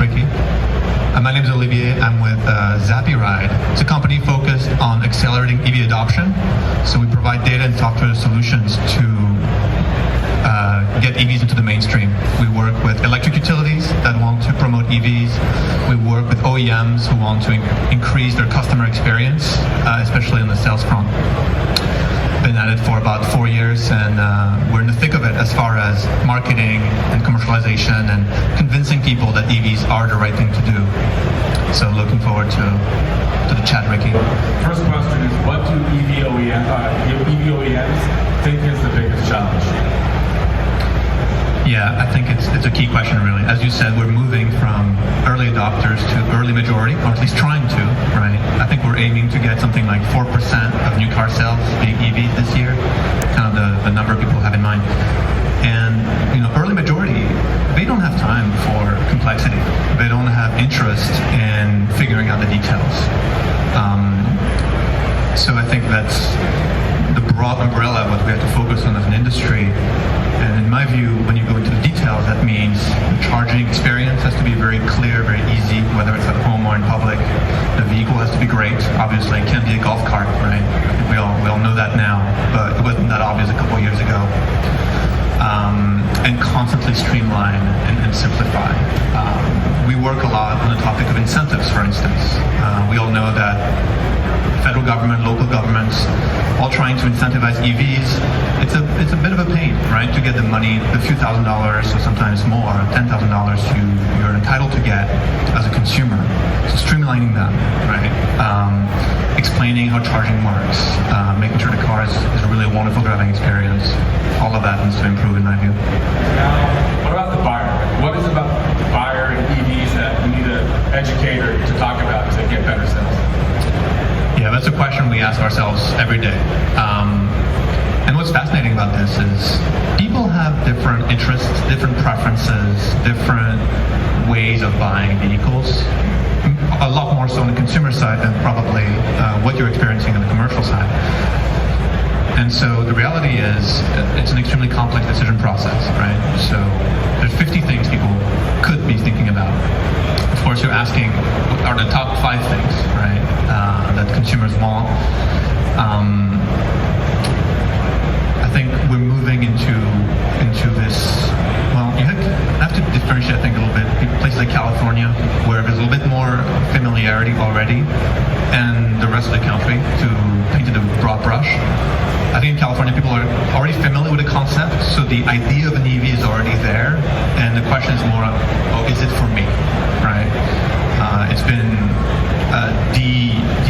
tricky. My name is Olivier. I'm with ZappyRide. It's a company focused on accelerating EV adoption. So we provide data and software solutions to get EVs into the mainstream. We work with electric utilities that want to promote EVs. We work with OEMs who want to increase their customer experience, especially on the sales front. Been at it for about 4 years, and we're in the thick of it as far as marketing and commercialization and convincing people that EVs are the right thing to do. So looking forward to the chat, Ricky. First question is, what do EV OEMs think is the biggest challenge? Yeah, I think it's a key question, really. As you said, we're moving from early adopters to early majority, or at least trying to, right? I think we're aiming to get something like 4% of new car sales being EVs this year, kind of the number people have in mind. And, early majority, they don't have time for complexity. They don't have interest in figuring out the details. So I think that's the broad umbrella of what we have to focus on as an industry. And in my view, when you go into the details, that means the charging experience has to be very clear, very easy, whether it's at home or in public. The vehicle has to be great. Obviously, it can't be a golf cart, right? I think we all know that now, but it wasn't that obvious a couple years ago. And constantly streamline and simplify. We work a lot on the topic of incentives, for instance. We all know that federal government, local governments, all trying to incentivize EVs. It's a bit of a pain, right, to get the money, the few $1,000s or sometimes more, $10,000 you're entitled to get as a consumer. So streamlining them, right, explaining how charging works, making sure the car is really a wonderful driving experience. All of that needs to improve, in my view. Now, what about the buyer? What is about the buyer and EVs that we need to educate or to talk about to get better sales? Yeah, that's a question we ask ourselves every day. And what's fascinating about this is people have different interests, different preferences, different ways of buying vehicles. A lot more so on the consumer side than probably what you're experiencing on the commercial side. And so the reality is it's an extremely complex decision process, right? So there's 50 things people could be thinking about. Of course, you're asking, what are the top 5 things, right, that consumers want? I think we're moving into this, well, you have to differentiate, I think, a little bit. Places like California, where there's a little bit more familiarity already, and the rest of the country, to paint it a broad brush. I think in California, people are already familiar with the concept, so the idea of an EV is already there, and the question is more of, is it for me, right? It's been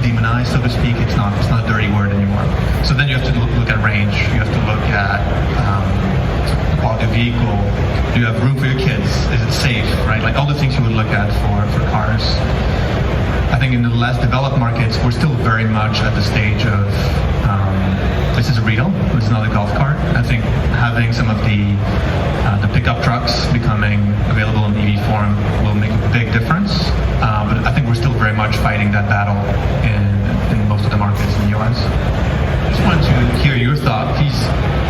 demonized, so to speak. It's not a dirty word anymore. So then you have to look at range. You have to look at the quality of vehicle. Do you have room for your kids? Is it safe, right? Like all the things you would look at for cars. I think in the less developed markets, we're still very much at the stage of this is a Rito, this is not a golf cart. I think having some of the pickup trucks becoming available in EV form will make a big difference. But I think we're still very much fighting that battle in most of the markets in the US. Just wanted to hear your thought. He's,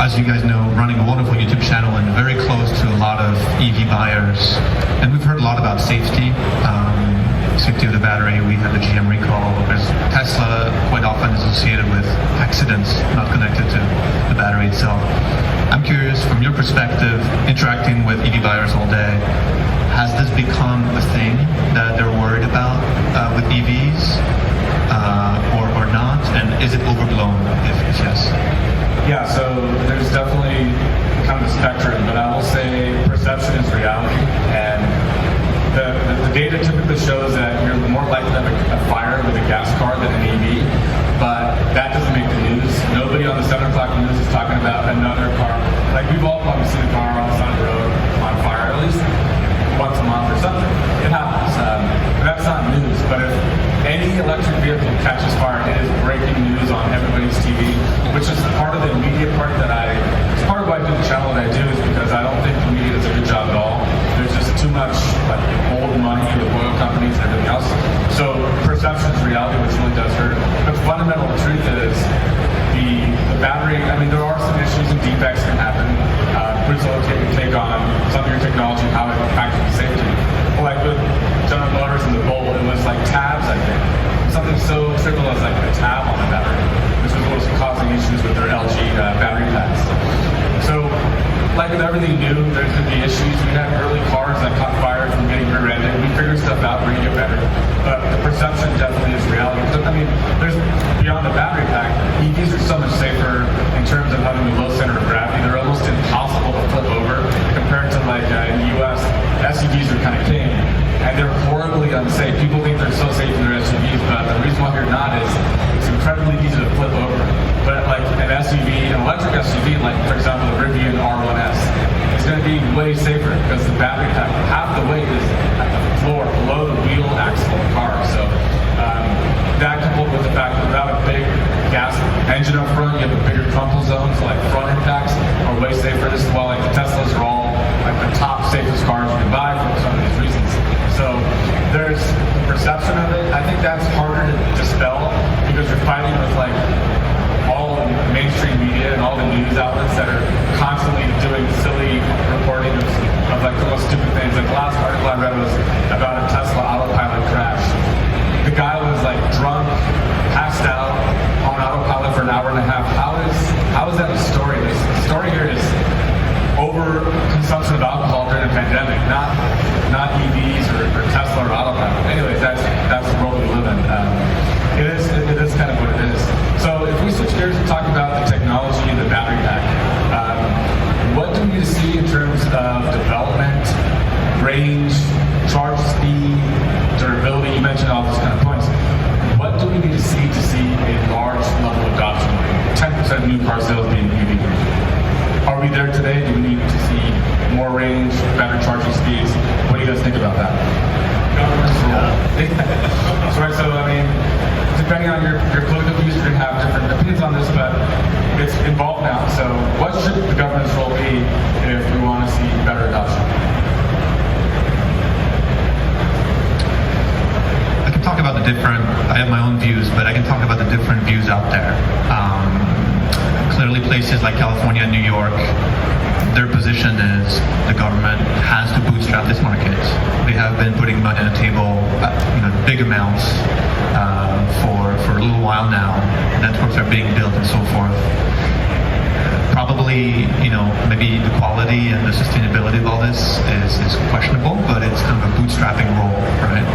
as you guys know, running a wonderful YouTube channel and very close to a lot of EV buyers. And we've heard a lot about safety. Safety of the battery. We had the GM recall. There's Tesla quite often associated with accidents not connected to the battery itself. I'm curious, from your perspective, interacting with EV buyers all day, has this become a thing that they're worried about with EVs or not? And is it overblown if yes? Yeah, so there's definitely kind of a spectrum, but I will say perception is reality. And the data typically shows that you're more likely to have a fire with a gas car than an EV, but that doesn't make the news. Nobody on the 7 o'clock news is talking about another car. Like, we've all probably seen a car on the side of the road on fire at least once a month or something. It happens. That's not news, but if any electric vehicle catches fire, it is breaking news on everybody's TV, which is part of the media part that it's part of why I do the channel that I do, is because I don't think the media does a good job at all. There's just too much like old money with oil companies and everything else. So perception is reality, which really does hurt. But the fundamental truth is the battery. I mean, there are some issues and defects can happen. Bruce will take on some of your technology, how it impacts the safety. Like with perception definitely is reality. I mean, there's beyond the battery pack, EVs are so much safer in terms of having a low center of gravity. They're almost impossible to flip over compared to like in the US, SUVs are kind of king. And they're horribly unsafe. People think they're so safe in their SUVs, but the reason why they're not is it's incredibly easy to flip over. But like an SUV, an electric SUV, like for example the Rivian R1S, is going to be way safer because the battery pack, half the weight is at the floor, below the wheel axle of the car. So that coupled with the fact that without a big gas engine up front, you have a bigger crumple zone, so like front impacts are way safer. This is why like the Teslas are all like the top safest cars you can buy for some of these reasons. So there's perception of it. I think that's harder to dispel because you're fighting with like all the mainstream media and all the news outlets that are constantly doing silly reporting of like the most stupid things. Like the last article I read was about a Tesla autopilot crash. The guy was like drunk, passed out on autopilot for an hour and a half. How is that a story? The story here is over consumption of alcohol during a pandemic, not EVs or Tesla or autopilot. Anyways, that's the world we live in. It is kind of what it is. So if we switch gears and talk about the technology and the battery pack, what do we need to see in terms of development, range, charge speed, durability? You mentioned all those kind of points. What do we need to see a large level of adoption? 10% of new car sales being EV. Are we there today? Do we need to see more range, better charging speeds? What do you guys think about that? Government's role. That's right. So, I mean, depending on your political views, you're going to have different opinions on this, but it's involved now. So, what should the government's role be if we want to see better adoption? I can talk about the different, I have my own views, but I can talk about the different views out there. Clearly places like California and New York, their position is the government has to bootstrap this market. They have been putting money on the table, big amounts for a little while now. Networks are being built and so forth. Probably, maybe the quality and the sustainability of all this is questionable, but it's kind of a bootstrapping role, right?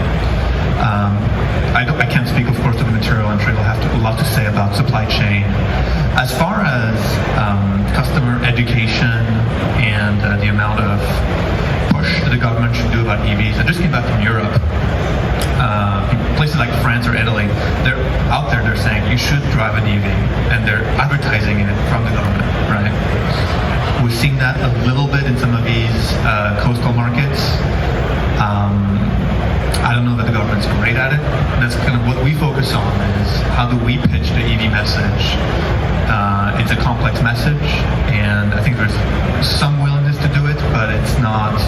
I can't speak, of course, to the material. I'm sure you'll have a lot to say about supply chain. As far as customer education and the amount of push that the government should do about EVs, I just came back from Europe. Places like France or Italy, they're out there, they're saying you should drive an EV, and they're advertising it from the government, right? We've seen that a little bit in some of these coastal markets. I don't know that the government's great at it. That's kind of what we focus on, is how do we pitch the EV message. It's a complex message, and I think there's some willingness to do it, but it's not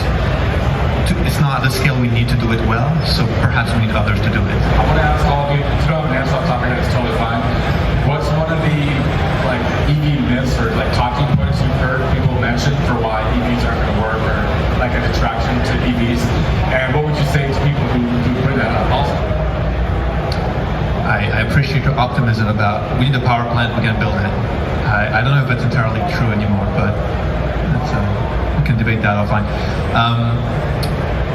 the scale we need to do it well, so perhaps we need others to do it. I want to ask all of you, if you don't have an answer off the top of your head, it's totally fine. What's one of the EV myths or talking points you've heard people mention for why EVs aren't going to work, or an attraction to EVs? And what would you say to people who bring that up also? I appreciate your optimism about we need a power plant, we're going to build it. I don't know if that's entirely true anymore, but we can debate that offline.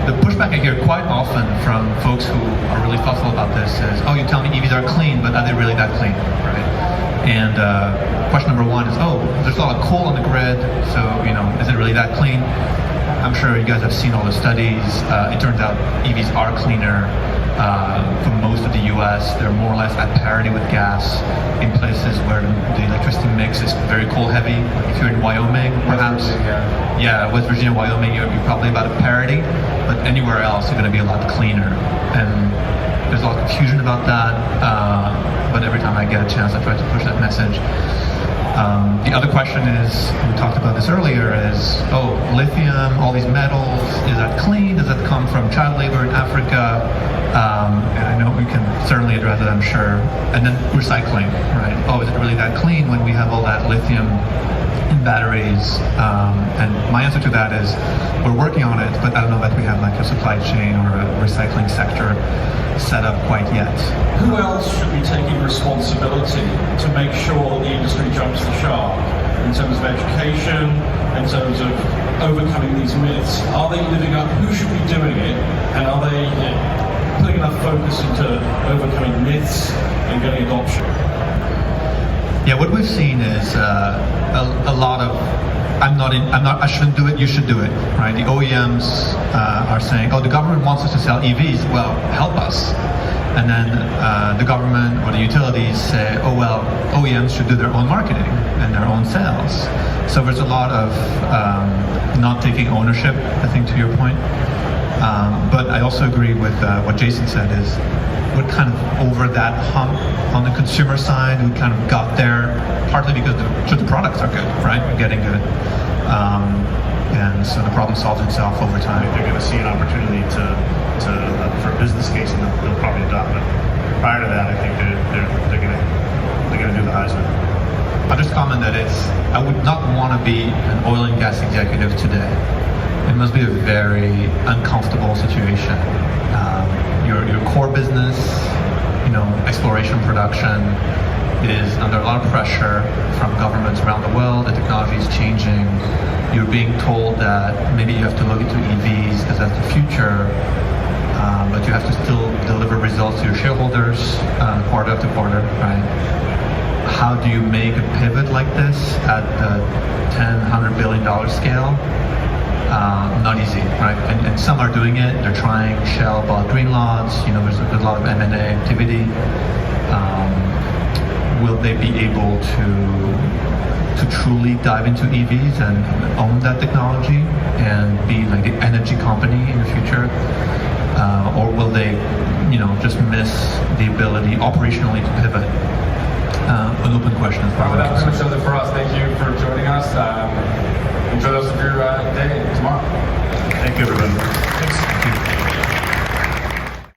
The pushback I hear quite often from folks who are really thoughtful about this is, you tell me EVs are clean, but are they really that clean, right? And question number one is, there's a lot of coal on the grid, so, is it really that clean? I'm sure you guys have seen all the studies. It turns out EVs are cleaner. For most of the US, they're more or less at parity with gas in places where the electricity mix is very coal heavy. If you're in Wyoming, perhaps. West Virginia, Wyoming, you're probably about a parity, but anywhere else, you're going to be a lot cleaner. And there's a lot of confusion about that, but every time I get a chance, I try to push that message. The other question is, we talked about this earlier, is, lithium, all these metals, is that clean? Does that come from child labor in Africa? And I know we can certainly address it, I'm sure. And then recycling, right? Is it really that clean when we have all that lithium in batteries? And my answer to that is, we're working on it, but I don't know that we have a supply chain or a recycling sector set up quite yet. Who else should be taking responsibility to make sure the industry jumps the shark in terms of education, in terms of overcoming these myths? Are they living up? Who should be doing it? And are they putting enough focus focus into overcoming myths and getting adoption. Yeah, what we've seen is a lot of I shouldn't do it, you should do it, right? The OEMs are saying, oh, the government wants us to sell EVs, well, help us. And then the government or the utilities say, oh, well, OEMs should do their own marketing and their own sales. So there's a lot of not taking ownership, I think, to your point. But I also agree with what Jason said is we're kind of over that hump on the consumer side. We kind of got there partly because the products are good, right? We're getting good. And so the problem solves itself over time. They're going to see an opportunity for a business case, and they'll probably adopt it. Prior to that, I think they're going to do the Heisman. I'll just comment that I would not want to be an oil and gas executive today. It must be a very uncomfortable situation. Your core business, exploration, production, is under a lot of pressure from governments around the world. The technology is changing. You're being told that maybe you have to look into EVs because that's the future, but you have to still deliver results to your shareholders quarter after quarter, right? How do you make a pivot like this at the $100 billion scale? Not easy, right? And some are doing it. They're trying. Shell bought Greenlots. There's a lot of M&A activity. Will they be able to truly dive into EVs and own that technology and be like the energy company in the future? Or will they, just miss the ability operationally to pivot? An open question. Well, that pretty much does it for us. Thank you for joining us. Enjoy the rest of your day tomorrow. Thank you, everybody. Thanks. Thank you.